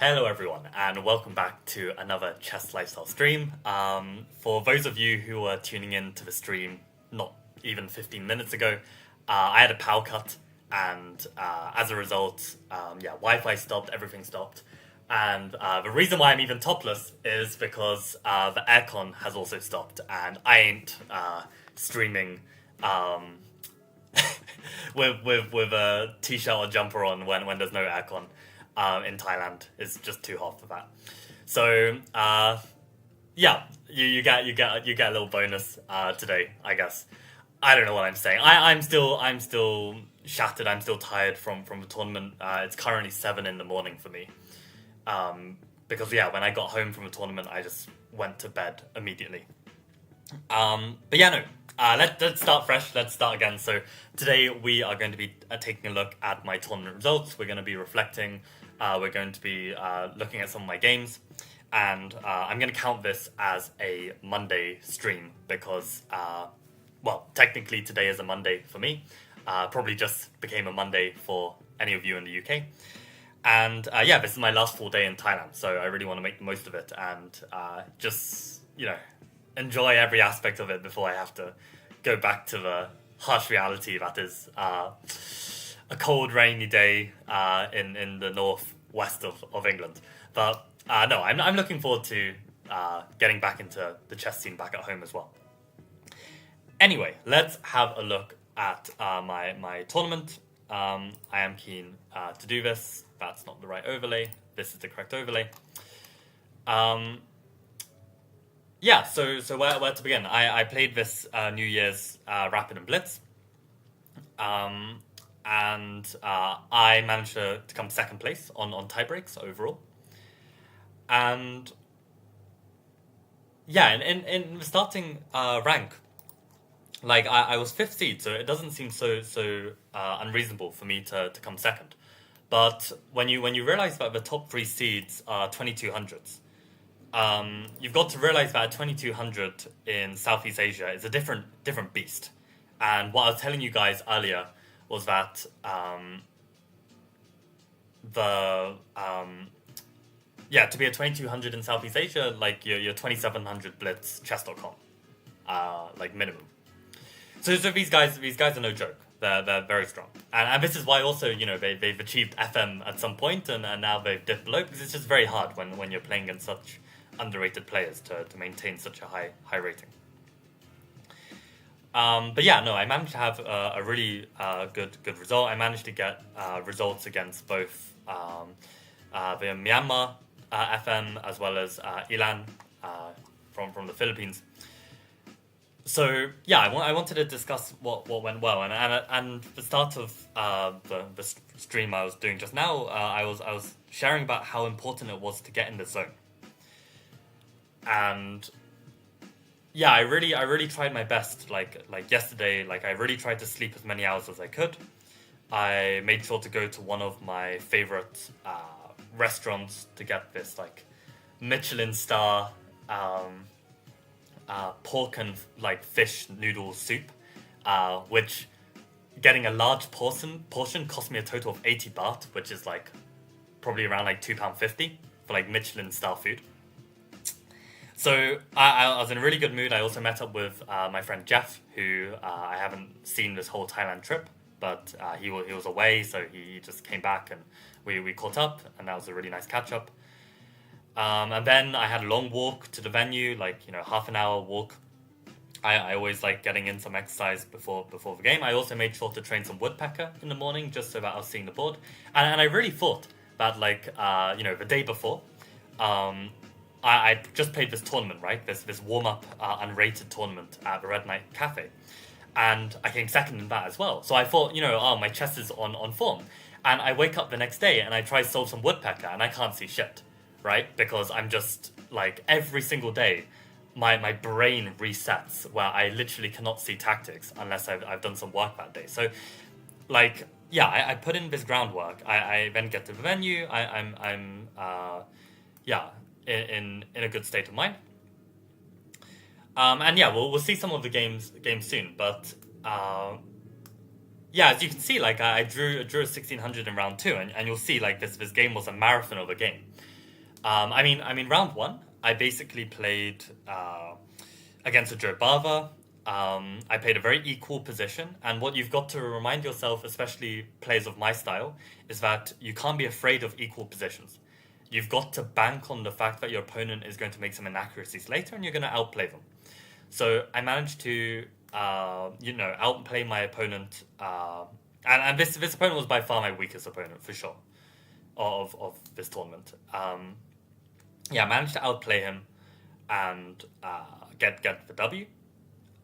Hello everyone, and welcome back to another Chess Lifestyle stream. For those of you who are tuning in to the stream not even 15 minutes ago, I had a power cut, and as a result, Wi-Fi stopped, everything stopped. And the reason why I'm even topless is because the aircon has also stopped, and I ain't streaming with a t-shirt or jumper on when there's no aircon. In Thailand, it's just too hot for that. So you get a little bonus today, I guess. I don't know what I'm saying. I'm still shattered. I'm still tired from the tournament. It's currently 7 in the morning for me. Because when I got home from the tournament, I just went to bed immediately. Let's start fresh. Let's start again. So today we are going to be taking a look at my tournament results. We're going to be reflecting. We're going to be looking at some of my games, and I'm going to count this as a Monday stream because, technically today is a Monday for me. Probably just became a Monday for any of you in the UK. And this is my last full day in Thailand, so I really want to make the most of it and enjoy every aspect of it before I have to go back to the harsh reality that is a cold, rainy day in the northwest of England. But I'm looking forward to getting back into the chess scene back at home as well. Anyway, let's have a look at my tournament. I am keen to do this. That's not the right overlay. This is the correct overlay. So where to begin? I played this New Year's Rapid and Blitz. And I managed to come second place on tie-breaks overall. And in the starting rank, I was 5th seed, so it doesn't seem so unreasonable for me to come second. But when you realize that the top 3 seeds are 2200s, you've got to realize that 2200 in Southeast Asia is a different beast. And what I was telling you guys earlier was that to be a 2200 in Southeast Asia, your 2700 blitz chess.com, minimum. So these guys are no joke. They're very strong, and this is why also they've achieved FM at some point, and now they've dipped below, because it's just very hard when you're playing against such underrated players to maintain such a high rating. I managed to have a really good result. I managed to get results against both the Myanmar FM as well as Ilan from the Philippines. So I wanted to discuss what went well, and the start of the stream I was doing just now, I was sharing about how important it was to get in the zone, and I really tried my best. Like yesterday, I really tried to sleep as many hours as I could. I made sure to go to one of my favorite restaurants to get this Michelin star pork and fish noodle soup, which getting a large portion cost me a total of 80 baht, which is probably around £2.50 for Michelin star food. So I was in a really good mood. I also met up with my friend Jeff, who I haven't seen this whole Thailand trip, but he was away, so he just came back and we caught up, and that was a really nice catch up. And then I had a long walk to the venue, half an hour walk. I always like getting in some exercise before the game. I also made sure to train some woodpecker in the morning, just so that I was seeing the board. And I really thought that the day before, I just played this tournament, right? This warm-up unrated tournament at the Red Knight Cafe. And I came second in that as well. So I thought, my chess is on form. And I wake up the next day and I try to solve some woodpecker and I can't see shit, right? Because I'm just, every single day, my brain resets where I literally cannot see tactics unless I've done some work that day. So, I put in this groundwork. I then get to the venue. I'm in a good state of mind. We'll see some of the games soon. But as you can see, I drew a 1600 in round 2, and you'll see this game was a marathon of a game. Round one, I basically played against a Joe Bava. I played a very equal position, and what you've got to remind yourself, especially players of my style, is that you can't be afraid of equal positions. You've got to bank on the fact that your opponent is going to make some inaccuracies later, and you're going to outplay them. So I managed to, outplay my opponent, and this opponent was by far my weakest opponent for sure of this tournament. I managed to outplay him and get the W.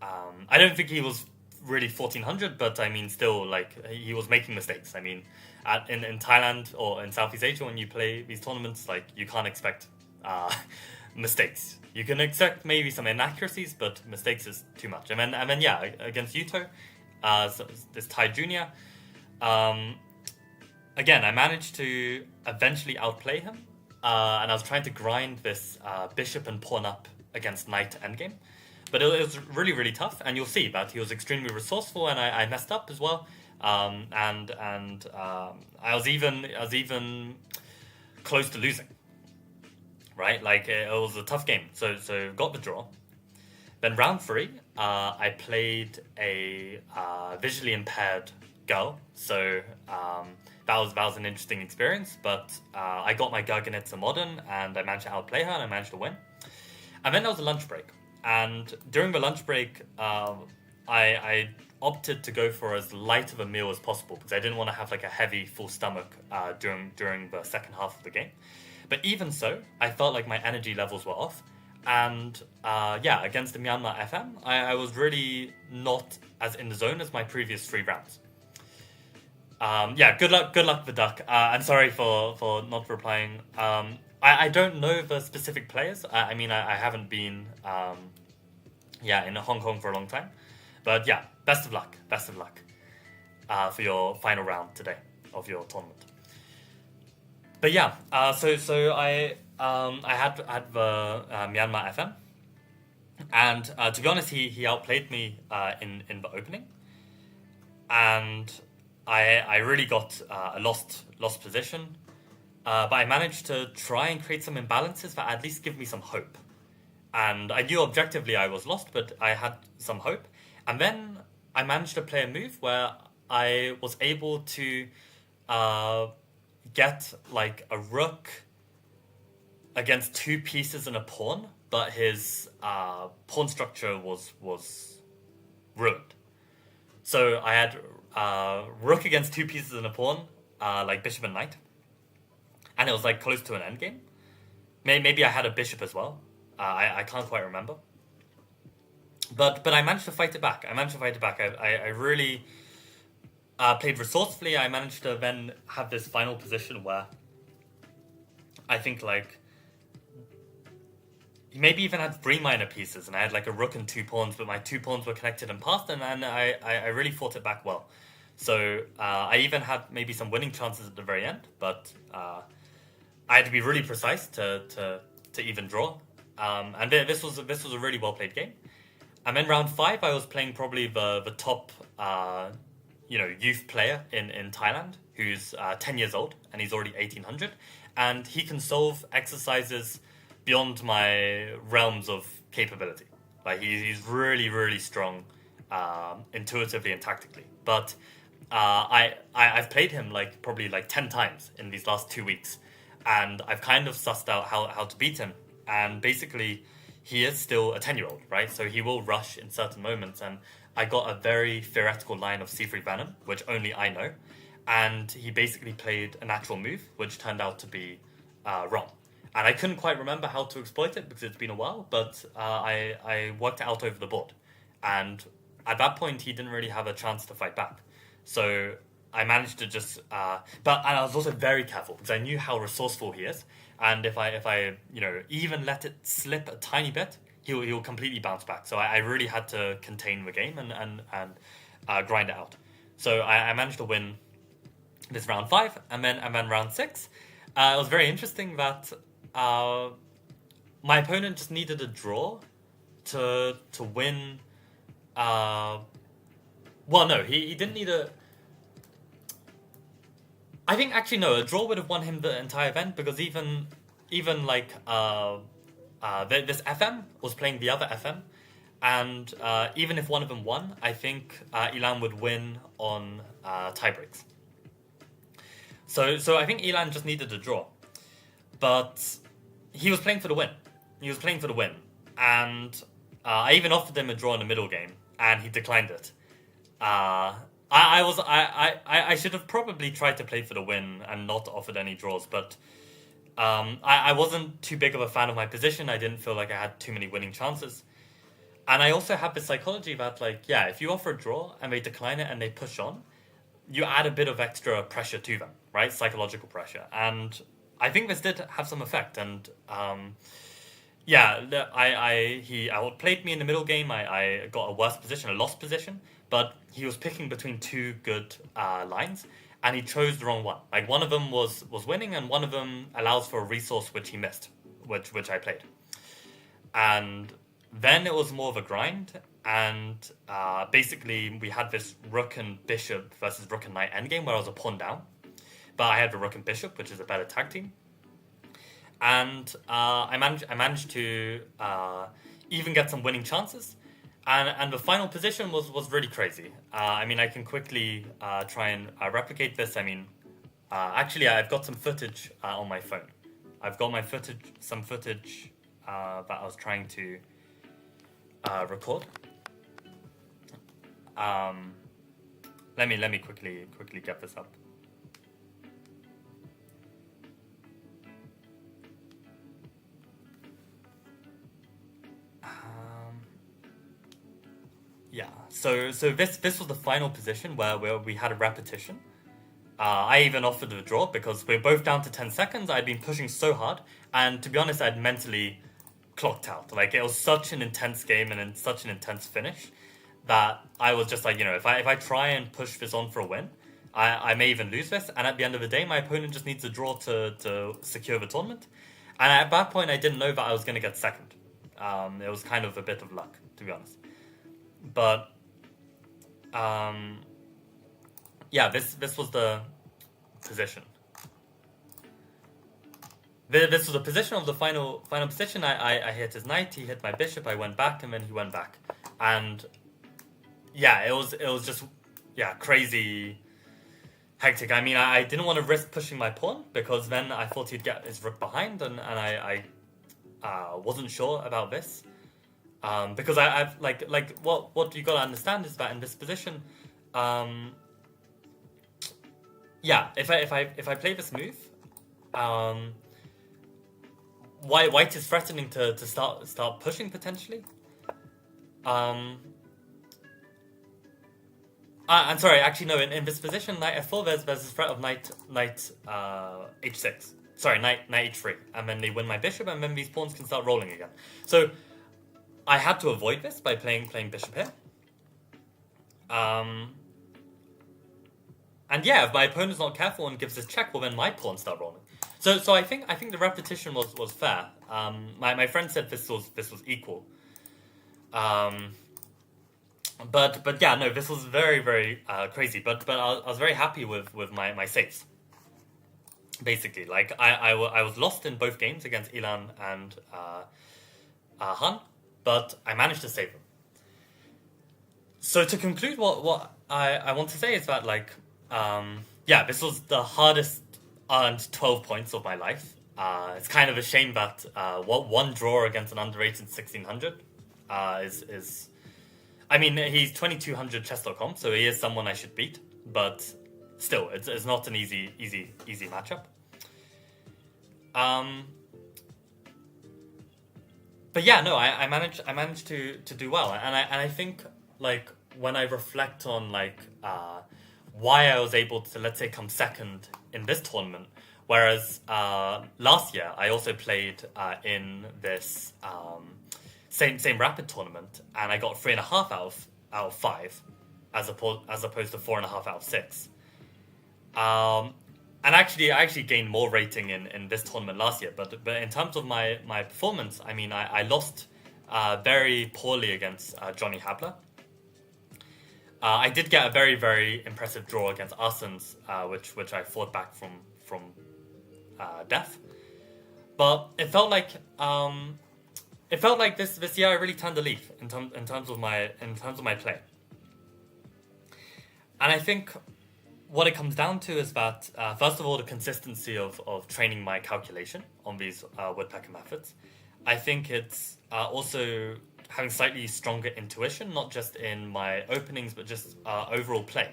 I don't think he was really 1400, but I mean, still, like, he was making mistakes. I mean, in Thailand or in Southeast Asia, when you play these tournaments, like, you can't expect mistakes. You can expect maybe some inaccuracies, but mistakes is too much. And then yeah, against Yuto, this Thai junior, again, I managed to eventually outplay him, and I was trying to grind this bishop and pawn up against knight endgame. But it was really, really tough, and you'll see that he was extremely resourceful, and I messed up as well. I was even close to losing. Right, like it was a tough game. So got the draw. Then round three, I played a visually impaired girl. So that was an interesting experience. But I got my Garganetza modern, and I managed to outplay her, and I managed to win. And then there was a lunch break. And during the lunch break, I opted to go for as light of a meal as possible because I didn't want to have like a heavy, full stomach during the second half of the game. But even so, I felt like my energy levels were off. And against the Myanmar FM, I was really not as in the zone as my previous 3 rounds. Good luck, Vidak. I'm sorry for not replying. I don't know the specific players. I haven't been in Hong Kong for a long time. But yeah, best of luck for your final round today of your tournament. But yeah, so I had the Myanmar FM, and to be honest, he outplayed me in the opening, and I really got a lost position, but I managed to try and create some imbalances that at least give me some hope, and I knew objectively I was lost, but I had some hope, and then I managed to play a move where I was able to get like a rook against 2 pieces and a pawn, but his pawn structure was ruined. So I had rook against 2 pieces and a pawn, like bishop and knight, and it was like close to an endgame. Maybe I had a bishop as well. I can't quite remember. But I managed to fight it back. I really played resourcefully. I managed to then have this final position where I think like he maybe even had 3 minor pieces, and I had like a rook and 2 pawns, but my 2 pawns were connected and passed, and I really fought it back well. So I even had maybe some winning chances at the very end, but I had to be really precise to even draw. And this was a really well played game. And then round 5, I was playing probably the top youth player in Thailand, who's 10 years old, and he's already 1800, and he can solve exercises beyond my realms of capability. Like he's really, really strong, intuitively and tactically. But I've played him like probably like 10 times in these last 2 weeks, and I've kind of sussed out how to beat him. And basically, he is still a 10-year-old, right? So he will rush in certain moments, and I got a very theoretical line of C3 Venom, which only I know. And he basically played a natural move, which turned out to be wrong. And I couldn't quite remember how to exploit it because it's been a while, but I worked it out over the board. And at that point, he didn't really have a chance to fight back. So I managed to just... and I was also very careful because I knew how resourceful he is. And if I even let it slip a tiny bit, he'll completely bounce back. So I really had to contain the game and grind it out. So I managed to win this round 5, and then round 6. It was very interesting that my opponent just needed a draw to win. He didn't need a... I think actually no, a draw would have won him the entire event, because even even like this FM was playing the other FM, and even if one of them won, I think Elan would win on tiebreaks. So I think Elan just needed a draw, but he was playing for the win. He was playing for the win, and I even offered him a draw in the middle game, and he declined it. I should have probably tried to play for the win and not offered any draws, but I wasn't too big of a fan of my position. I didn't feel like I had too many winning chances. And I also have this psychology that, like, yeah, if you offer a draw and they decline it and they push on, you add a bit of extra pressure to them, right? Psychological pressure. And I think this did have some effect. And he outplayed me in the middle game. I got a worse position, a lost position, but he was picking between two good lines, and he chose the wrong one. Like, one of them was winning, and one of them allows for a resource which he missed, which I played. And then it was more of a grind, and basically we had this rook and bishop versus rook and knight endgame where I was a pawn down, but I had the rook and bishop, which is a better tag team. And I managed to even get some winning chances, and the final position was really crazy. I mean, I can quickly try and replicate this. I mean, actually, I've got some footage on my phone. I've got some footage that I was trying to record. Let me quickly get this up. Yeah, so this was the final position where we had a repetition. I even offered a draw because we're both down to 10 seconds. I'd been pushing so hard, and to be honest, I'd mentally clocked out. Like, it was such an intense game and such an intense finish that I was just like, if I try and push this on for a win, I may even lose this. And at the end of the day, my opponent just needs a draw to secure the tournament. And at that point, I didn't know that I was going to get second. It was kind of a bit of luck, to be honest. But this was the position. This was the position of the final position. I hit his knight, he hit my bishop, I went back, and then he went back. And yeah, it was just crazy hectic. I mean, I didn't want to risk pushing my pawn because then I thought he'd get his rook behind, and I wasn't sure about this. Because I've what you gotta understand is that in this position, if I play this move, white is threatening to start pushing potentially. I'm sorry, actually no. In this position, knight f4, there's this threat of knight h6. Sorry, knight h3, and then they win my bishop, and then these pawns can start rolling again. So I had to avoid this by playing bishop here. And yeah, if my opponent's not careful and gives this check, well then my pawns start rolling. So I think the repetition was fair. My friend said this was equal. But yeah, no, this was very, very crazy. But I was very happy with my saves. Basically, like I was lost in both games against Elan and Han, but I managed to save them. So to conclude, what I want to say is that this was the hardest earned 12 points of my life. It's kind of a shame that one draw against an underrated 1600 is. I mean, he's 2200 chess.com, so he is someone I should beat, but still, it's not an easy matchup. But yeah, no, I managed to do well, and I think when I reflect on why I was able to, let's say, come second in this tournament, whereas last year I also played in this same rapid tournament, and I got 3.5 out of 5, as opposed to 4.5 out of 6. And I actually gained more rating in this tournament last year, but in terms of my performance, I mean, I lost very poorly against Johnny Habler. I did get a very, very impressive draw against Arsens, which I fought back from death. But it felt like this year I really turned a leaf in terms of my play. And I think what it comes down to is that, first of all, the consistency of training my calculation on these woodpecker methods. I think it's also having slightly stronger intuition, not just in my openings, but just overall play.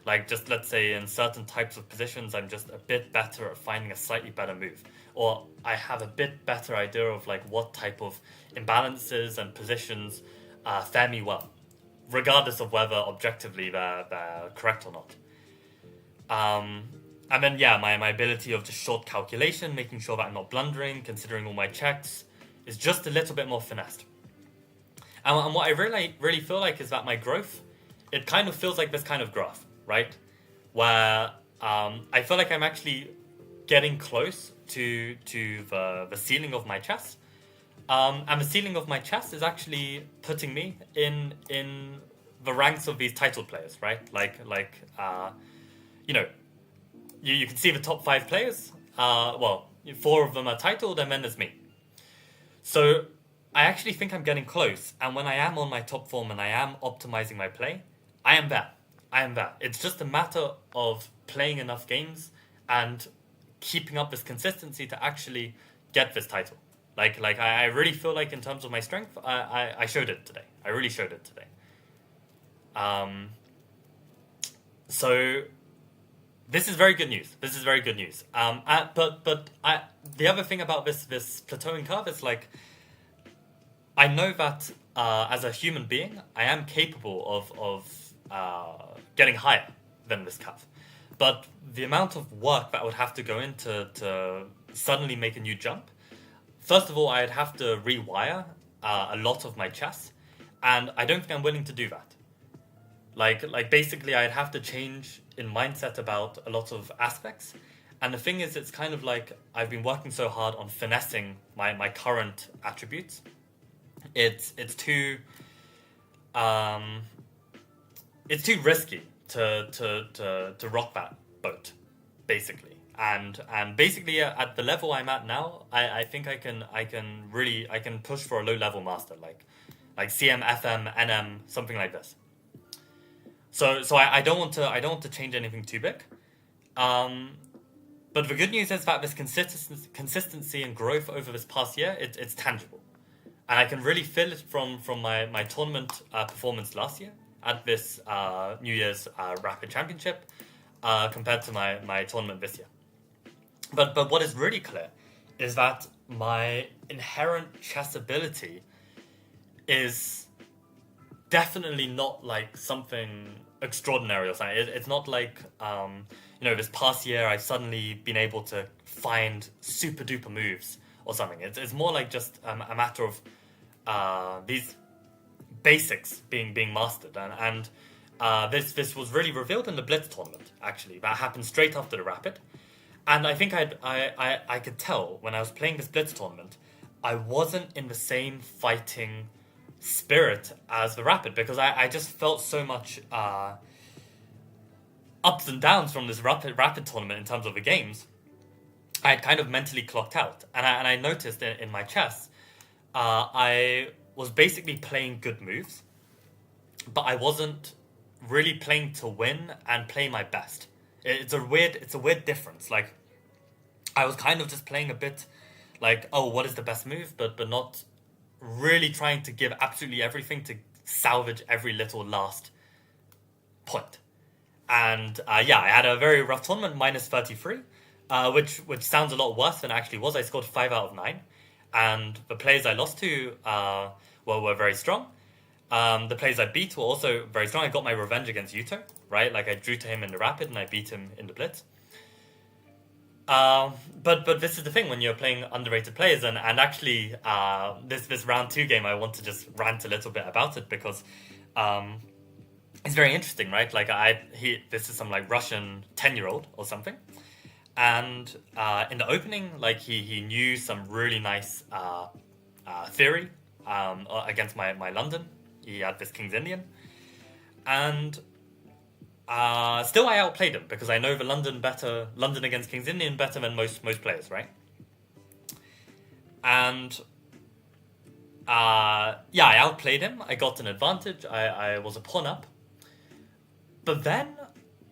Like, just let's say in certain types of positions, I'm just a bit better at finding a slightly better move. Or I have a bit better idea of like what type of imbalances and positions fare me well, regardless of whether objectively they're correct or not. And then, yeah, my ability of just short calculation, making sure that I'm not blundering, considering all my checks, is just a little bit more finessed. And what I really feel like is that my growth, it kind of feels like this kind of graph, right? Where I feel like I'm actually getting close to the ceiling of my chess. And the ceiling of my chess is actually putting me in the ranks of these titled players, right? You know, you can see the top 5 players. Well, 4 of them are titled, and then there's me. So I actually think I'm getting close. And when I am on my top form and I am optimizing my play, I am there. It's just a matter of playing enough games and keeping up this consistency to actually get this title. I really feel like in terms of my strength, I showed it today. I really showed it today. So this is very good news. The other thing about this plateauing curve is like, I know that as a human being, I am capable of getting higher than this curve. But the amount of work that I would have to go into to suddenly make a new jump, first of all, I'd have to rewire a lot of my chess, and I don't think I'm willing to do that. Like basically, I'd have to change in mindset about a lot of aspects. And the thing is, it's kind of like I've been working so hard on finessing my current attributes. It's too risky to rock that boat, basically. And basically at the level I'm at now, I think I can push for a low level master, like CM, FM, NM, something like this. So I don't want to change anything too big. But the good news is that this consistency and growth over this past year, it's tangible. And I can really feel it from my tournament performance last year at this New Year's Rapid Championship compared to my tournament this year. But what is really clear is that my inherent chess ability is definitely not like something extraordinary or something. It's not like, this past year I've suddenly been able to find super duper moves or something. It's more like just a matter of these basics being mastered. And this was really revealed in the Blitz tournament, actually. That happened straight after the Rapid. And I think I could tell when I was playing this Blitz tournament, I wasn't in the same fighting spirit as the Rapid, because I just felt so much ups and downs from this Rapid tournament in terms of the games. I had kind of mentally clocked out. And I noticed in my chess, I was basically playing good moves, but I wasn't really playing to win and play my best. It's a weird difference. Like, I was kind of just playing a bit like, oh, what is the best move, but not really trying to give absolutely everything to salvage every little last point. And I had a very rough tournament, minus 33, which sounds a lot worse than it actually was. I scored 5 out of 9, and the players I lost to were very strong. The players I beat were also very strong. I got my revenge against Yuto, right? Like, I drew to him in the Rapid and I beat him in the Blitz. But this is the thing when you're playing underrated players, and actually this round 2 game, I want to just rant a little bit about it, because it's very interesting, right? Like, this is some like Russian 10-year-old or something, and in the opening, like, he knew some really nice theory against my London. He had this King's Indian, and still I outplayed him, because I know the London against King's Indian better than most players, right? And yeah, I outplayed him. I got an advantage. I was a pawn up. But then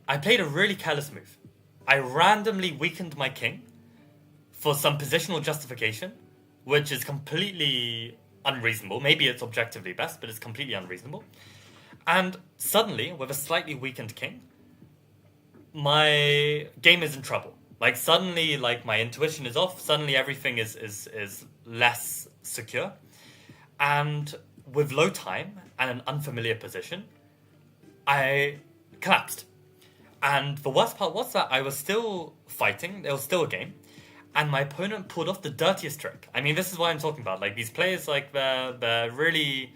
I played a really careless move. I randomly weakened my king for some positional justification, which is completely unreasonable. Maybe it's objectively best, but it's completely unreasonable. And suddenly, with a slightly weakened king, my game is in trouble. Like, suddenly, like, my intuition is off. Suddenly, everything is less secure. And with low time and an unfamiliar position, I collapsed. And the worst part was that I was still fighting. There was still a game. And my opponent pulled off the dirtiest trick. I mean, this is what I'm talking about. Like, these players, like, they're really...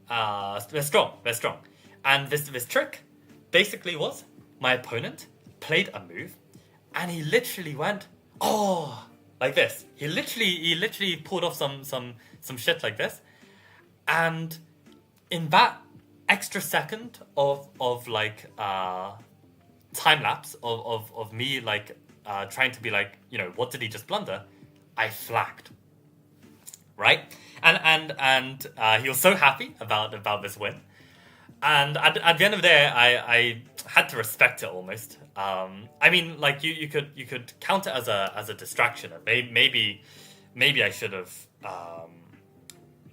they're strong. They're strong. And this trick basically was my opponent played a move and he literally went, oh, like this. He literally pulled off some shit like this. And in that extra second of like time lapse of me like trying to be like, you know, what did he just blunder? I flagged. Right? And he was so happy about this win. And at the end of the day, I had to respect it almost. I mean, like you could count it as a distraction. Maybe I should have.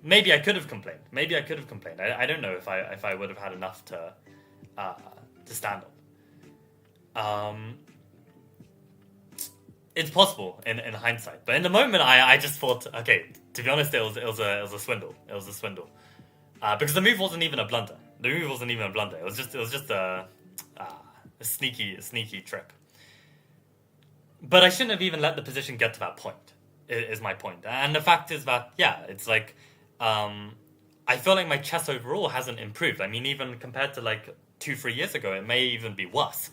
Maybe I could have complained. I don't know if I would have had enough to stand on. It's possible in hindsight, but in the moment, I just thought, okay. To be honest, it was a swindle. It was a swindle, because the move wasn't even a blunder. It was just a sneaky trick. But I shouldn't have even let the position get to that point. Is my point. And the fact is that it's like I feel like my chess overall hasn't improved. I mean, even compared to like 2-3 years ago, it may even be worse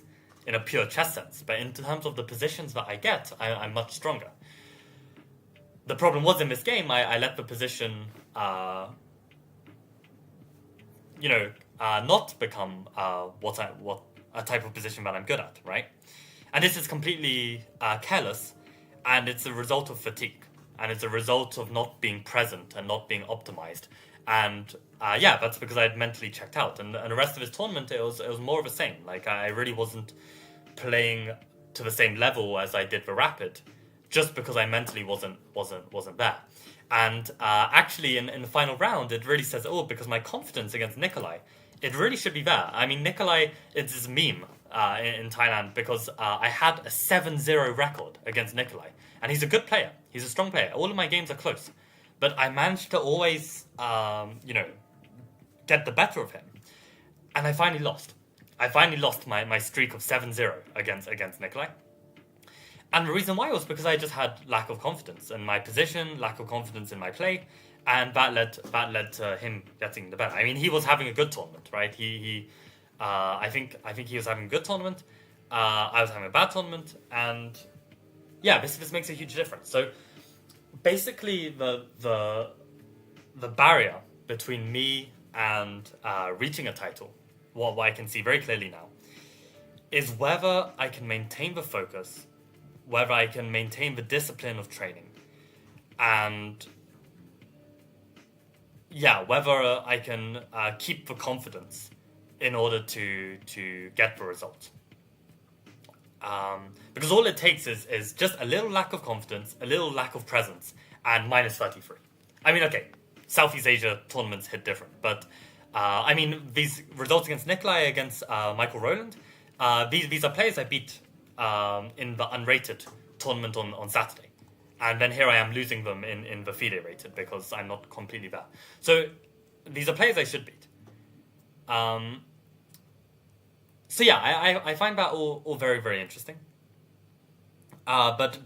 in a pure chess sense. But in terms of the positions that I get, I'm much stronger. The problem was in this game, I let the position, not become what a type of position that I'm good at, right? And this is completely careless, and it's a result of fatigue, and it's a result of not being present and not being optimized. And that's because I had mentally checked out. And the rest of this tournament, it was more of the same. Like I really wasn't playing to the same level as I did the Rapid, just because I mentally wasn't there. And actually, in the final round, it really says, because my confidence against Nikolai, it really should be there. I mean, Nikolai, it's this meme in Thailand, because I had a 7-0 record against Nikolai. And he's a good player. He's a strong player. All of my games are close. But I managed to always, get the better of him. And I finally lost. My streak of 7-0 against Nikolai. And the reason why was because I just had lack of confidence in my position, lack of confidence in my play, and that led to him getting the better. I mean, he was having a good tournament, right? I think he was having a good tournament. I was having a bad tournament, and this makes a huge difference. So basically, the barrier between me and reaching a title, what I can see very clearly now, is whether I can maintain the focus, whether I can maintain the discipline of training, and whether I can keep the confidence in order to get the result. Because all it takes is just a little lack of confidence, a little lack of presence, and minus 33. I mean, okay, Southeast Asia tournaments hit different, but I mean, these results against Nikolai, against Michael Rowland, these are players I beat in the unrated tournament on Saturday. And then here I am losing them in the FIDE Rated because I'm not completely there. So these are players I should beat. I find that all very, very interesting. But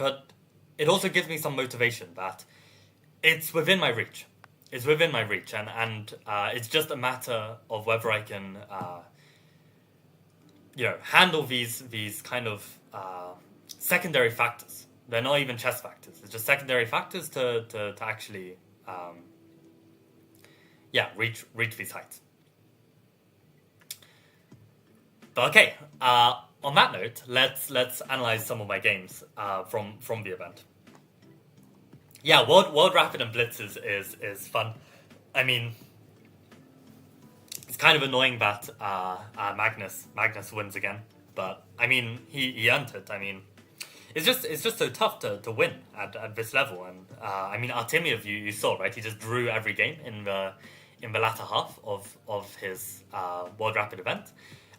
it also gives me some motivation that it's within my reach. It's within my reach, and it's just a matter of whether I can handle these kind of secondary factors. They're not even chess factors. It's just secondary factors to actually reach these heights. But okay, on that note, let's analyze some of my games from the event. Yeah, World Rapid and Blitz is fun. I mean, it's kind of annoying that Magnus wins again, but I mean he earned it. I mean, it's just so tough to win at this level, and I mean Artemiev, you saw, right? He just drew every game in the latter half of his World Rapid event,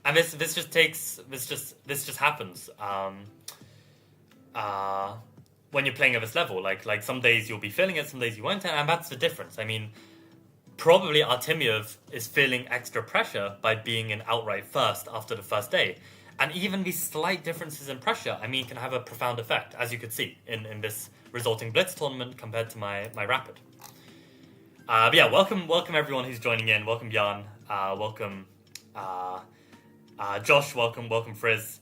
and this just happens. When you're playing at this level, like some days you'll be feeling it, some days you won't, and that's the difference. I mean, probably Artemiev is feeling extra pressure by being in outright first after the first day. And even these slight differences in pressure, I mean, can have a profound effect, as you could see in this resulting Blitz tournament compared to my Rapid. But yeah, welcome everyone who's joining in. Welcome Jan, welcome Josh, welcome Frizz,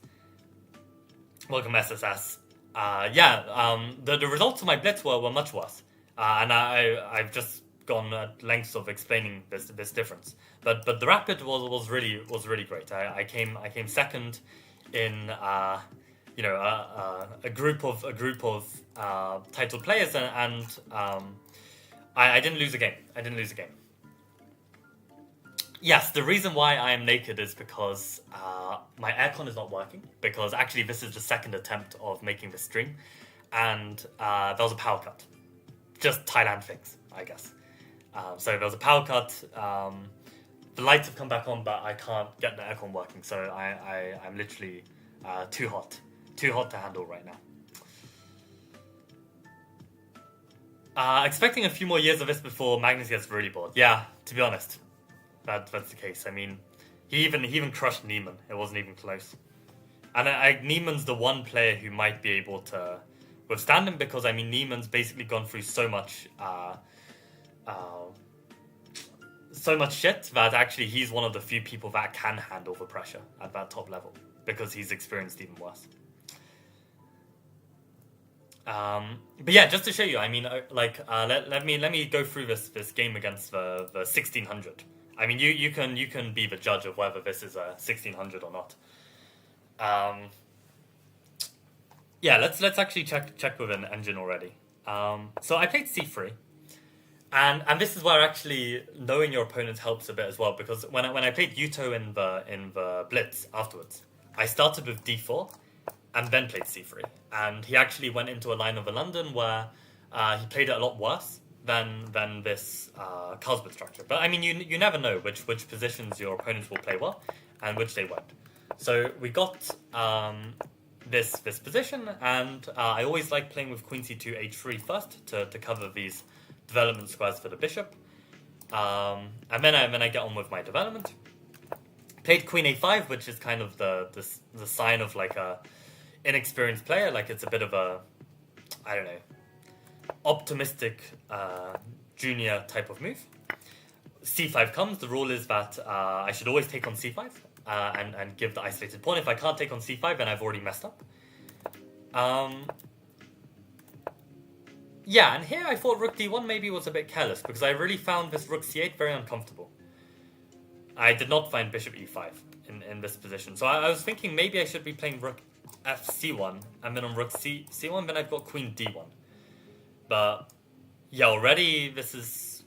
welcome SSS. The results of my Blitz were much worse, and I've just gone at lengths of explaining this difference. But the Rapid was really great. I came second in a group of titled players, and I didn't lose a game. Yes, the reason why I am naked is because my aircon is not working, because actually this is the second attempt of making this stream, and there was a power cut. Just Thailand things, I guess. So there was a power cut, the lights have come back on, but I can't get the aircon working, so I'm literally too hot to handle right now. Expecting a few more years of this before Magnus gets really bored. Yeah, to be honest. That's the case. I mean, he even crushed Neiman. It wasn't even close. And Neiman's the one player who might be able to withstand him, because I mean Neiman's basically gone through so much shit that actually he's one of the few people that can handle the pressure at that top level, because he's experienced even worse. But yeah, just to show you, I mean, let me go through this game against the 1600. I mean, you can be the judge of whether this is a 1600 or not. Yeah, let's actually check with an engine already. So I played C3, and this is where actually knowing your opponent helps a bit as well, because when I played Yuto in the Blitz afterwards, I started with D4 and then played C3, and he actually went into a line of a London where he played it a lot worse than this Carlsbad structure. But I mean, you never know which positions your opponents will play well and which they won't. So we got this position, and I always like playing with Queen C2 H3 first to cover these development squares for the bishop, and then I get on with my development. Played Queen A5, which is kind of the sign of like a inexperienced player. Like it's a bit of a, I don't know, optimistic junior type of move. C5 comes. The rule is that I should always take on C5 and give the isolated pawn. If I can't take on C5, then I've already messed up. Yeah, and here I thought Rook D1 maybe was a bit careless, because I really found this Rook C8 very uncomfortable. I did not find Bishop E5 in this position. So I was thinking maybe I should be playing Rook FC1, and then on Rook C1, then I've got Queen D1. But yeah, already this is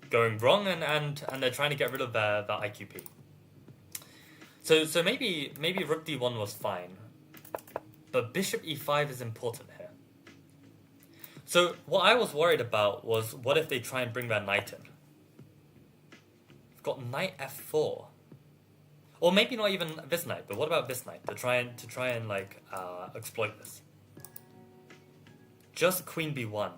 going wrong, and they're trying to get rid of the IQP. So maybe Rook D1 was fine, but Bishop E5 is important here. So what I was worried about was, what if they try and bring their knight in? I've got Knight F4, or maybe not even this knight, but what about this knight to try and like exploit this? Just Queen B1.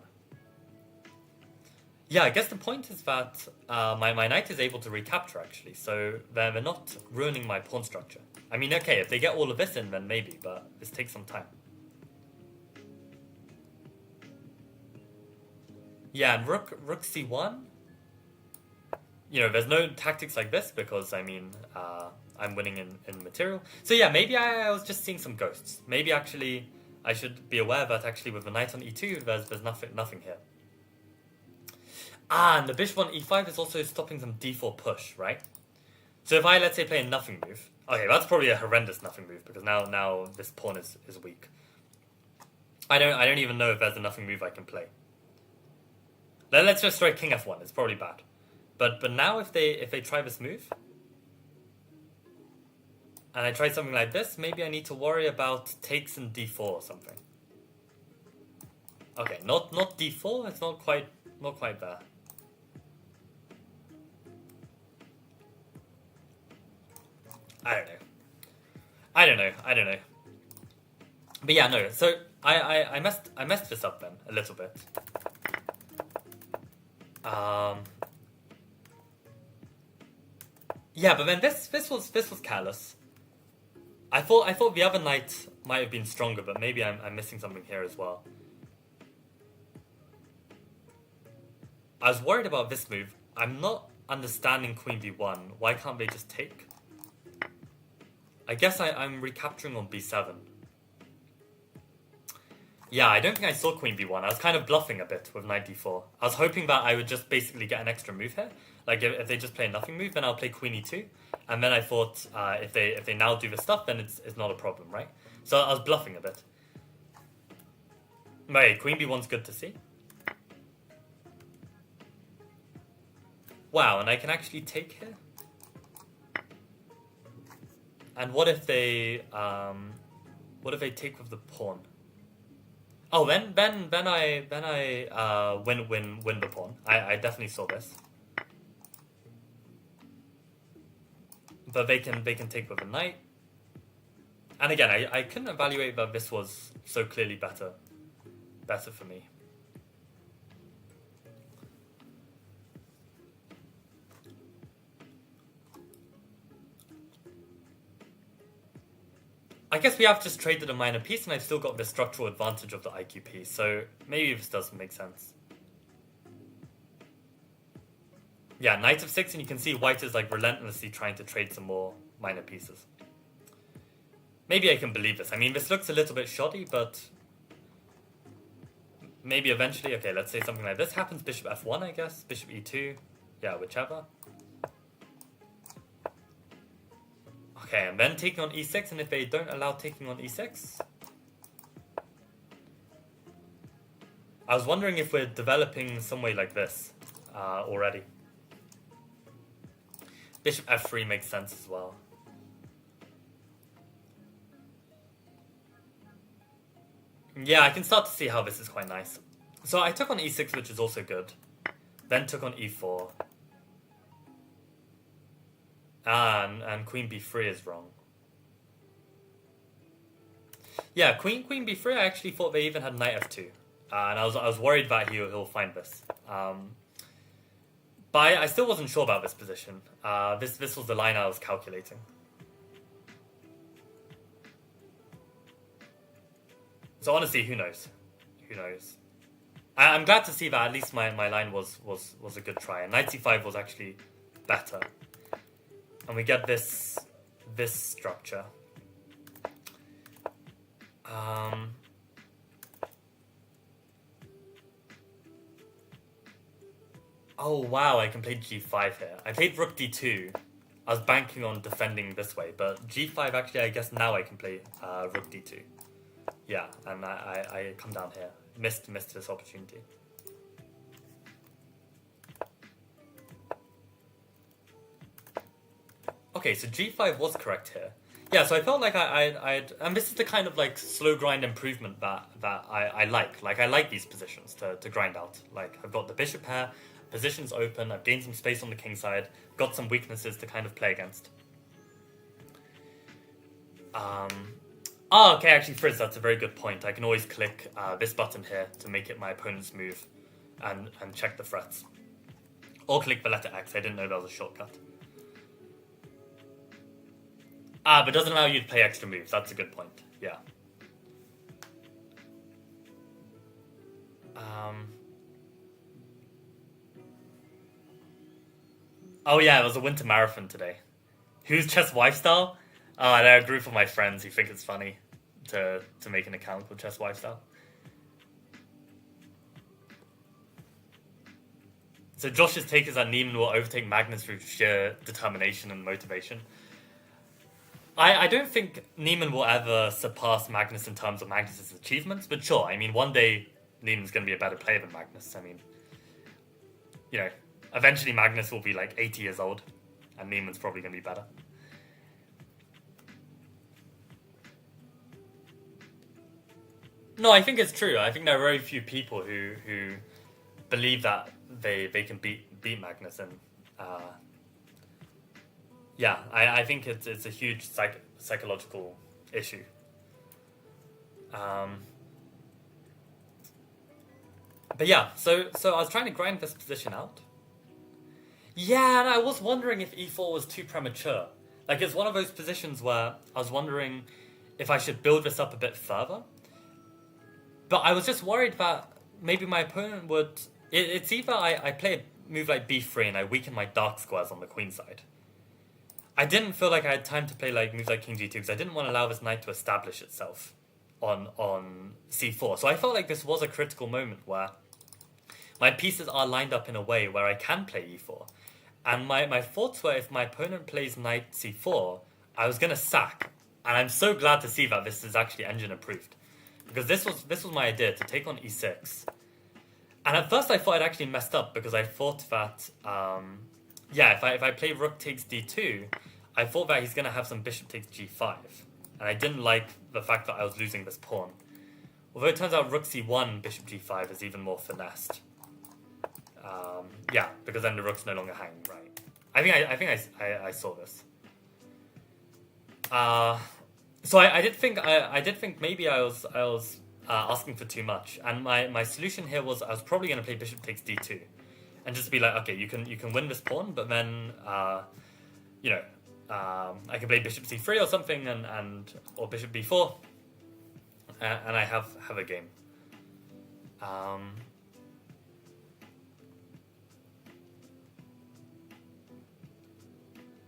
Yeah, I guess the point is that my knight is able to recapture, actually, so they're not ruining my pawn structure. I mean, okay, if they get all of this in, then maybe, but this takes some time. Yeah, and Rook C1, you know, there's no tactics like this, because, I mean, I'm winning in material. So yeah, maybe I was just seeing some ghosts. Maybe, actually, I should be aware that, actually, with the knight on E2, there's nothing here. And the bishop on E5 is also stopping some D4 push, right? So if I, let's say, play a nothing move... Okay, that's probably a horrendous nothing move, because now this pawn is weak. I don't even know if there's a nothing move I can play. Let's just try king f1. It's probably bad. But now if they try this move, and I try something like this, maybe I need to worry about takes in d4 or something. Okay, not d4. It's not quite there. I don't know. But yeah, no. So I messed this up then a little bit. Yeah, but then this was careless. I thought the other knight might have been stronger, but maybe I'm missing something here as well. I was worried about this move. I'm not understanding queen b1. Why can't they just take? I guess I'm recapturing on b7. Yeah, I don't think I saw queen b1. I was kind of bluffing a bit with knight d4. I was hoping that I would just basically get an extra move here. Like if they just play a nothing move, then I'll play queen e2. And then I thought if they now do the stuff, then it's not a problem, right? So I was bluffing a bit. Wait, queen b1's good to see. Wow, and I can actually take here. And what if they take with the pawn? Oh, then I win the pawn. I definitely saw this. But they can take with a knight. And again, I couldn't evaluate that this was so clearly better for me. I guess we have just traded a minor piece, and I've still got the structural advantage of the IQ piece, so maybe this doesn't make sense. Yeah, knight f6, and you can see white is like relentlessly trying to trade some more minor pieces. Maybe I can believe this. I mean, this looks a little bit shoddy, but maybe eventually... Okay, let's say something like this happens. Bishop f1, I guess. Bishop e2. Yeah, whichever. Okay, and then taking on e6, and if they don't allow taking on e6... I was wondering if we're developing some way like this already. Bishop f3 makes sense as well. Yeah, I can start to see how this is quite nice. So I took on e6, which is also good. Then took on e4. And queen b3 is wrong. Yeah, queen b3, I actually thought they even had knight f2. And I was worried that he'll find this. But I still wasn't sure about this position. This was the line I was calculating. So honestly, who knows? Who knows? I'm glad to see that at least my line was a good try. And knight c5 was actually better. And we get this structure. Oh wow, I can play g5 here. I played rook d2. I was banking on defending this way, but g5 actually, I guess now I can play rook d2. Yeah, and I come down here. Missed this opportunity. Okay, so g5 was correct here. Yeah, so I felt like I'd and this is the kind of like slow grind improvement that I like. Like I like these positions to grind out. Like I've got the bishop pair, position's open, I've gained some space on the king side, got some weaknesses to kind of play against. Oh, okay, actually, Frizz, that's a very good point. I can always click this button here to make it my opponent's move and check the threats. Or click the letter X. I didn't know that was a shortcut. But it doesn't allow you to play extra moves. That's a good point. Yeah. Oh yeah, it was a winter marathon today. Who's Chess Lifestyle? They're a group of my friends who think it's funny to make an account with Chess Lifestyle. So Josh's take is that Neiman will overtake Magnus through sheer determination and motivation. I don't think Neiman will ever surpass Magnus in terms of Magnus's achievements, but sure, I mean, one day Neiman's going to be a better player than Magnus. I mean, you know, eventually Magnus will be like 80 years old, and Neiman's probably going to be better. No, I think it's true. I think there are very few people who believe that they can beat Magnus, and yeah, I think it's a huge psychological issue. But yeah, so I was trying to grind this position out. Yeah, and I was wondering if e4 was too premature. Like, it's one of those positions where I was wondering if I should build this up a bit further. But I was just worried that maybe my opponent would... It's either I play a move like b3 and I weaken my dark squares on the queen side. I didn't feel like I had time to play like moves like king g2 because I didn't want to allow this knight to establish itself on c4. So I felt like this was a critical moment where my pieces are lined up in a way where I can play e4. And my thoughts were, if my opponent plays knight c4, I was going to sack. And I'm so glad to see that this is actually engine approved. Because this was my idea, to take on e6. And at first I thought I'd actually messed up, because I thought that, if I play rook takes d2, I thought that he's going to have some bishop takes g5. And I didn't like the fact that I was losing this pawn. Although it turns out rook c1, bishop g5 is even more finessed. Because then the rook's no longer hanging right. I think I saw this. So I did think maybe I was asking for too much, and my solution here was I was probably going to play bishop takes d2, and just be like, okay, you can win this pawn, but then I can play bishop c3 or something, or bishop b4, and I have a game.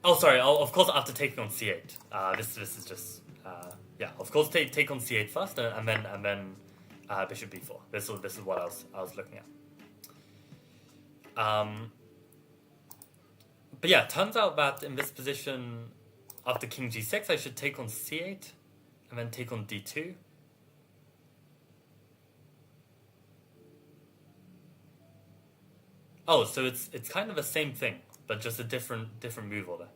Oh, sorry. Of course, after taking on c8, this is just Of course, take on c8 first, and then bishop b4. This is what I was looking at. But yeah, turns out that in this position, after king g6, I should take on c8, and then take on d2. Oh, so it's kind of the same thing, but just a different move order.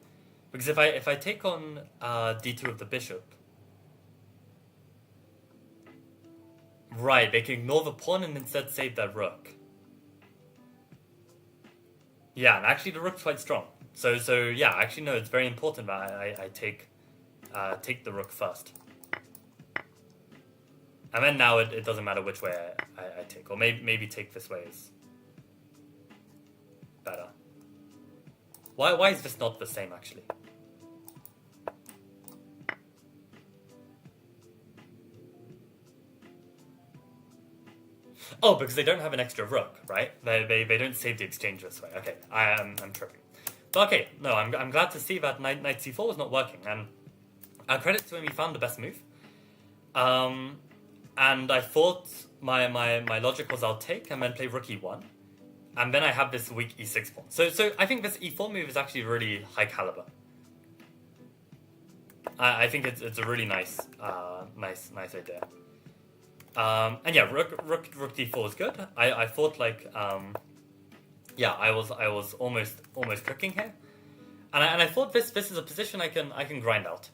Because if I take on d2 of the bishop, right, they can ignore the pawn and instead save that rook. Yeah, and actually the rook's quite strong. So yeah, actually no, it's very important that I take the rook first. And then now it doesn't matter which way I take, or maybe take this way is better. Why is this not the same, actually? Oh, because they don't have an extra rook, right? They don't save the exchange this way. Okay, I'm tripping. But okay, no, I'm glad to see that knight c4 was not working, and credit to him, he found the best move. And I thought my logic was I'll take and then play rook e1. And then I have this weak e6 pawn. So I think this e4 move is actually really high caliber. I think it's a really nice idea. And yeah, rook d4 is good. I thought like I was almost cooking here, and I thought this is a position I can grind out.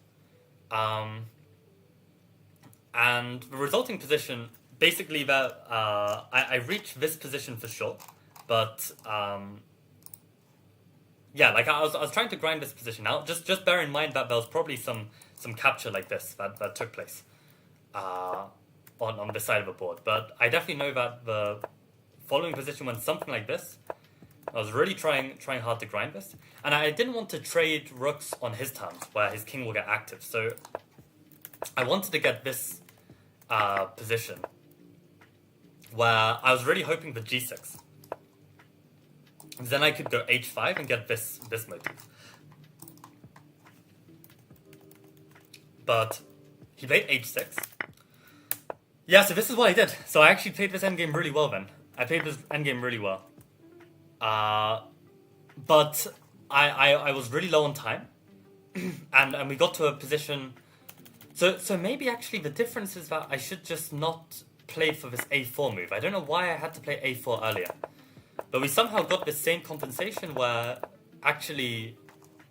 And the resulting position, basically that I reach this position for sure. But I was trying to grind this position out. Just bear in mind that there was probably some capture like this that took place on this side of the board. But I definitely know that the following position went something like this. I was really trying hard to grind this, and I didn't want to trade rooks on his terms where his king will get active. So I wanted to get this position where I was really hoping for g6. Then I could go h5 and get this motif. But he played h6. Yeah, so this is what I did. So I actually played this endgame really well then. I played this endgame really well. But I was really low on time. and we got to a position... So maybe actually the difference is that I should just not play for this a4 move. I don't know why I had to play a4 earlier. But we somehow got the same compensation where actually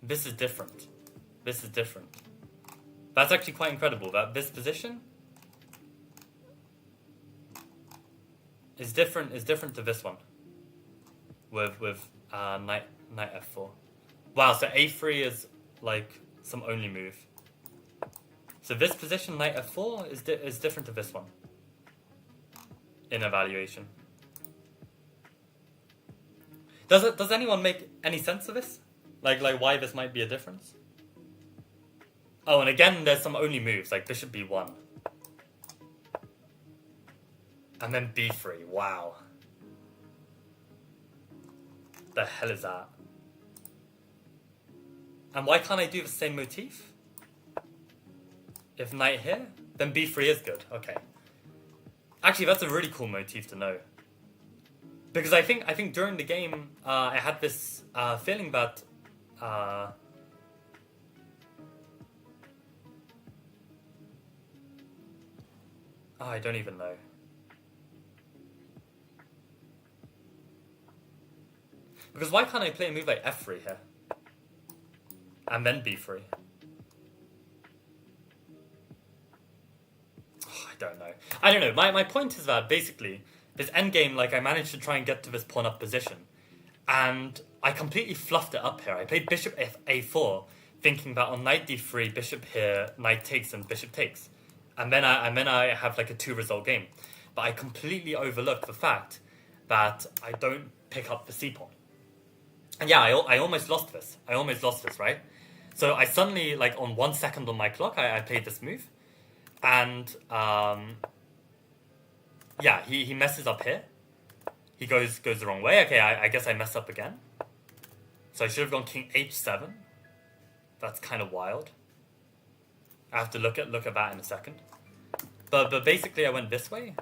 this is different. This is different. That's actually quite incredible that this position is different to this one with knight f4. Wow, so a3 is like some only move. So this position, knight f4, is different to this one in evaluation. Does anyone make any sense of this? Like why this might be a difference? Oh, and again, there's some only moves, like bishop b1. And then b3, wow. The hell is that? And why can't I do the same motif? If knight here, then b3 is good, okay. Actually, that's a really cool motif to know. Because I think during the game, I had this feeling that I don't even know. Because why can't I play a move like f3 here? And then b3? Oh, I don't know. My point is that basically, this endgame, like I managed to try and get to this pawn up position. And I completely fluffed it up here. I played bishop a4, thinking that on knight d3, bishop here, knight takes and bishop takes. And then I have like a 2-result game. But I completely overlooked the fact that I don't pick up the c-pawn. And yeah, I almost lost this. Right? So I suddenly, like on 1 second on my clock, I played this move. And yeah, he messes up here. He goes the wrong way. Okay, I guess I messed up again. So I should have gone king h7. That's kind of wild. I have to look at that in a second. But basically I went this way.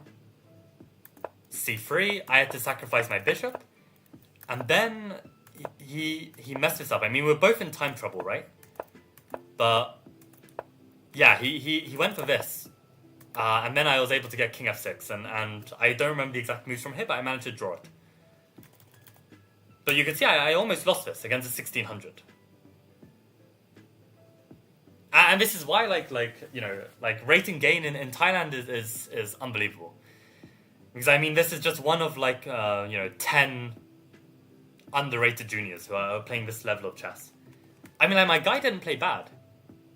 c3. I had to sacrifice my bishop. And then he messed this up. I mean, we're both in time trouble, right? But yeah, he went for this. And then I was able to get king f6. And I don't remember the exact moves from here, but I managed to draw it. But you can see I almost lost this against a 1600. And this is why, rating gain in Thailand is unbelievable. Because, I mean, this is just one of, 10 underrated juniors who are playing this level of chess. I mean, my guy didn't play bad.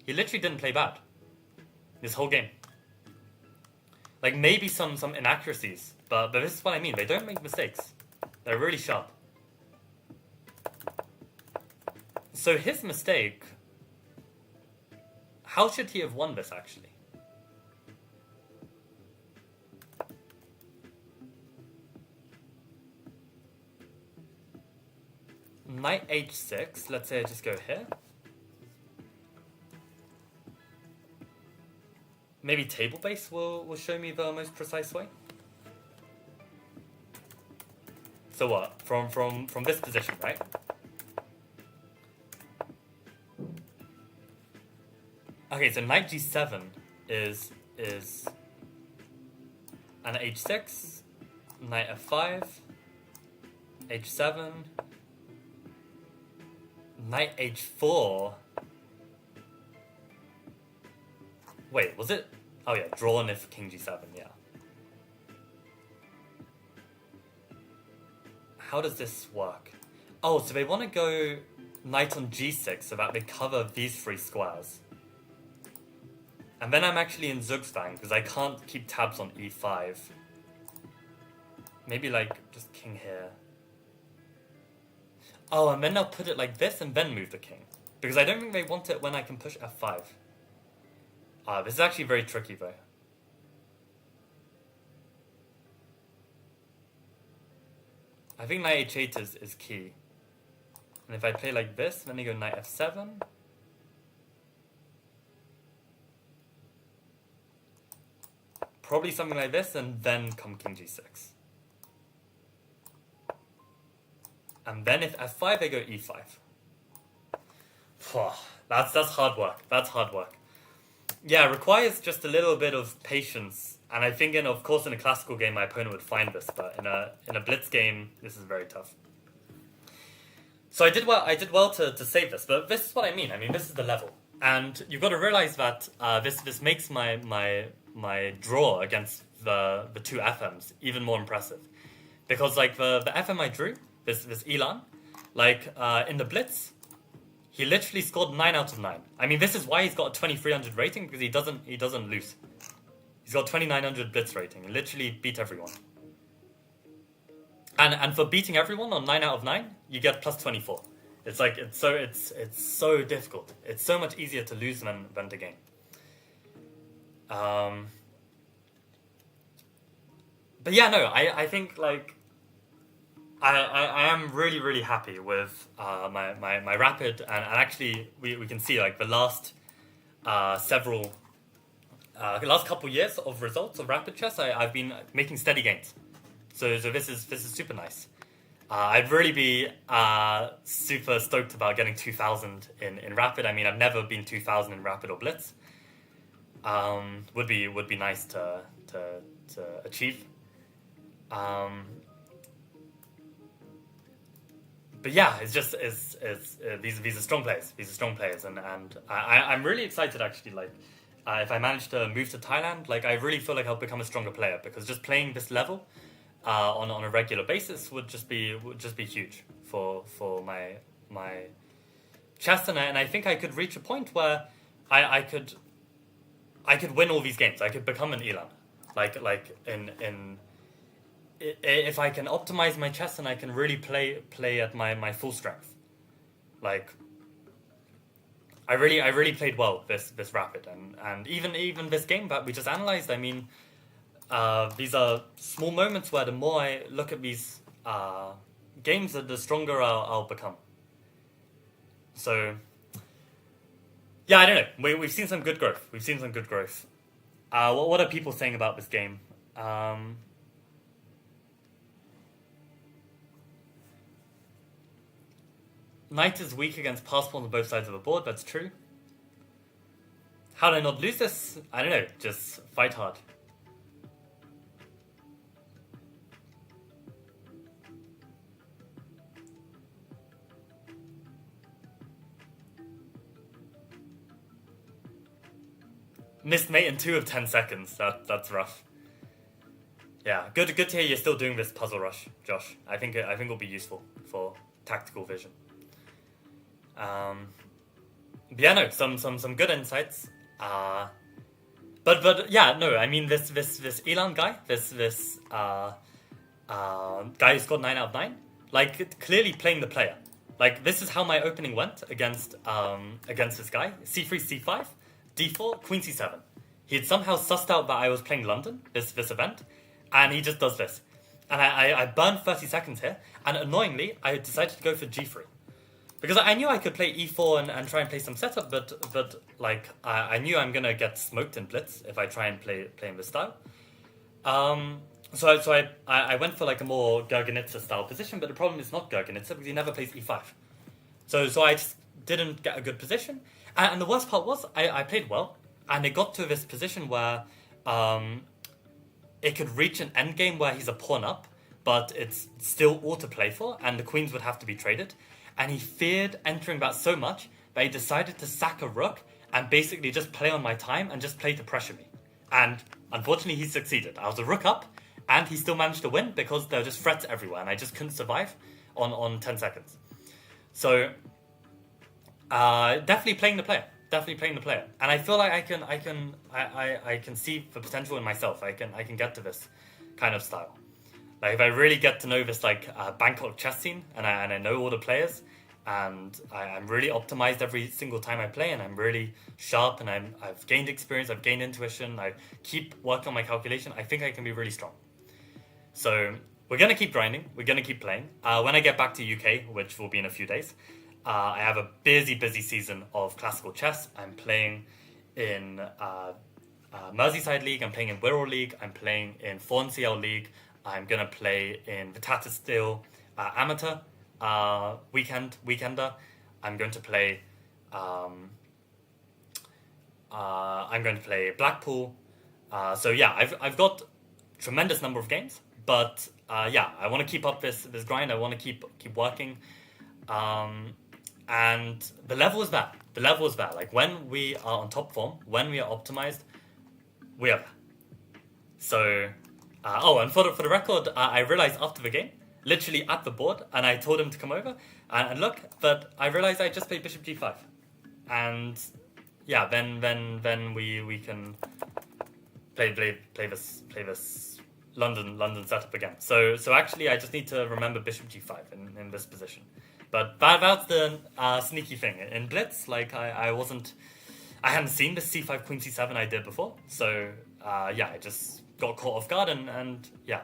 He literally didn't play bad. This whole game. Like, maybe some inaccuracies. But this is what I mean. They don't make mistakes. They're really sharp. So his mistake... How should he have won this, actually? Knight h6. Let's say I just go here. Maybe table base will show me the most precise way. So what? From this position, right? Okay, so knight g7 is an h6, knight f5, h7, knight h4. Wait, was it? Oh yeah, drawn if king g7, yeah. How does this work? Oh, so they want to go knight on g6 so that they cover these 3 squares. And then I'm actually in Zugzwang because I can't keep tabs on e5. Maybe just king here. Oh, and then they'll put it like this and then move the king. Because I don't think they want it when I can push f5. This is actually very tricky though. I think knight h8 is key. And if I play like this, then they go knight f7. Probably something like this, and then come king g6. And then if f5, they go e5. That's hard work. That's hard work. Yeah, it requires just a little bit of patience And I think, of course, in a classical game, my opponent would find this, but in a blitz game, this is very tough. So I did well. I did well to save this, but this is what I mean. I mean, this is the level, and you've got to realize that this makes my draw against the two FMs even more impressive, because like the FM I drew, this Elan, like in the blitz, he literally scored 9 out of 9. I mean, this is why he's got a 2300 rating, because he doesn't lose. He's got 2900 blitz rating. He literally beat everyone. And for beating everyone on 9 out of 9, you get plus 24. It's like it's so difficult. It's so much easier to lose than to gain. But yeah, no, I think like I am really, really happy with my Rapid, and actually we can see like the last last couple years of results of Rapid chess, I've been making steady gains. So this is super nice. I'd really be super stoked about getting 2000 in Rapid. I mean, I've never been 2000 in Rapid or Blitz. Would be nice to achieve. But yeah, it's just these are strong players. These are strong players, and I'm really excited actually. Like, if I manage to move to Thailand, like I really feel like I'll become a stronger player, because just playing this level on a regular basis would just be huge for my chess, and I think I could reach a point where I could win all these games. I could become an Elan, like if I can optimize my chess and I can really play at my full strength. Like I really played well this Rapid, and even this game that we just analyzed. I mean, these are small moments where the more I look at these games, the stronger I'll become. So yeah, I don't know. We've seen some good growth. What are people saying about this game? Knight is weak against pass pawns on both sides of the board. That's true. How did I not lose this? I don't know. Just fight hard. Missed mate in 2 of 10 seconds. That's rough. Yeah, good to hear you're still doing this puzzle rush, Josh. I think it'll be useful for tactical vision. But yeah, no, some good insights. But yeah, no, I mean this Elan guy, this guy who scored 9 out of 9, like clearly playing the player. Like this is how my opening went against this guy. C3, C5, D4, Queen C7. He had somehow sussed out that I was playing London, this event, and he just does this. And I burned 30 seconds here, and annoyingly, I decided to go for G3. Because I knew I could play E4 and try and play some setup, but like I knew I'm gonna get smoked in Blitz if I try and play in this style. So I went for like a more Gergenitsa style position, but the problem is not Gergenitsa because he never plays E5. So I just didn't get a good position, and the worst part was I played well, and it got to this position where it could reach an endgame where he's a pawn up, but it's still all to play for, and the queens would have to be traded. And he feared entering that so much that he decided to sack a rook and basically just play on my time and just play to pressure me. And unfortunately, he succeeded. I was a rook up, and he still managed to win because there were just threats everywhere, and I just couldn't survive on 10 seconds. So, definitely playing the player. And I feel like I can see the potential in myself. I can get to this kind of style. Like if I really get to know this like Bangkok chess scene, and I know all the players, and I'm really optimized every single time I play, and I'm really sharp, and I've gained experience, I've gained intuition, I keep working on my calculation, I think I can be really strong. So we're gonna keep grinding, we're gonna keep playing. When I get back to UK, which will be in a few days, I have a busy season of classical chess. I'm playing in Merseyside League, I'm playing in Wirral League, I'm playing in Fawn CL League. I'm going to play in Vitata Steel Amateur Weekender. I'm going to play Blackpool. So yeah, I've got tremendous number of games, but yeah, I want to keep up this grind. I want to keep working, and the level is there. The level is there. Like when we are on top form, when we are optimized, we are there. So, and for the record, I realized after the game, literally at the board, and I told him to come over and look, but I realized I just played Bishop G5, and yeah, then we can play this London setup again. So actually, I just need to remember Bishop G5 in this position. But that's the sneaky thing in Blitz. Like I hadn't seen the C5 Queen C7 I did before. So yeah, I just got caught off guard and yeah,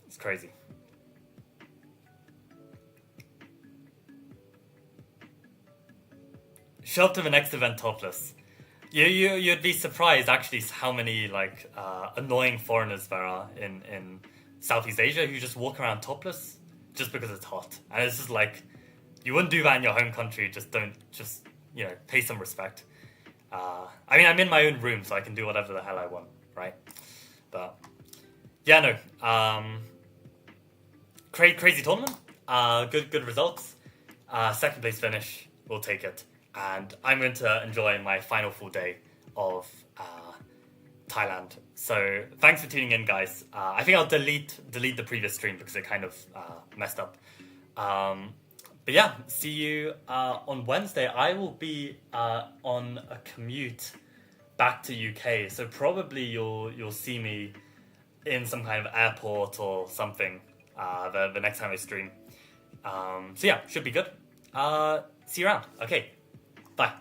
it's crazy. Show up to the next event topless. You'd be surprised actually how many like annoying foreigners there are in Southeast Asia who just walk around topless just because it's hot, and it's just like you wouldn't do that in your home country. Just pay some respect. I mean, I'm in my own room, so I can do whatever the hell I want, right? But yeah, no, crazy tournament. Good results. Second place finish, we'll take it. And I'm going to enjoy my final full day of Thailand. So thanks for tuning in, guys. I think I'll delete the previous stream because it kind of messed up. But yeah, see you on Wednesday. I will be on a commute back to UK, so probably you'll see me in some kind of airport or something the next time I stream. So yeah, should be good. See you around. Okay. Bye.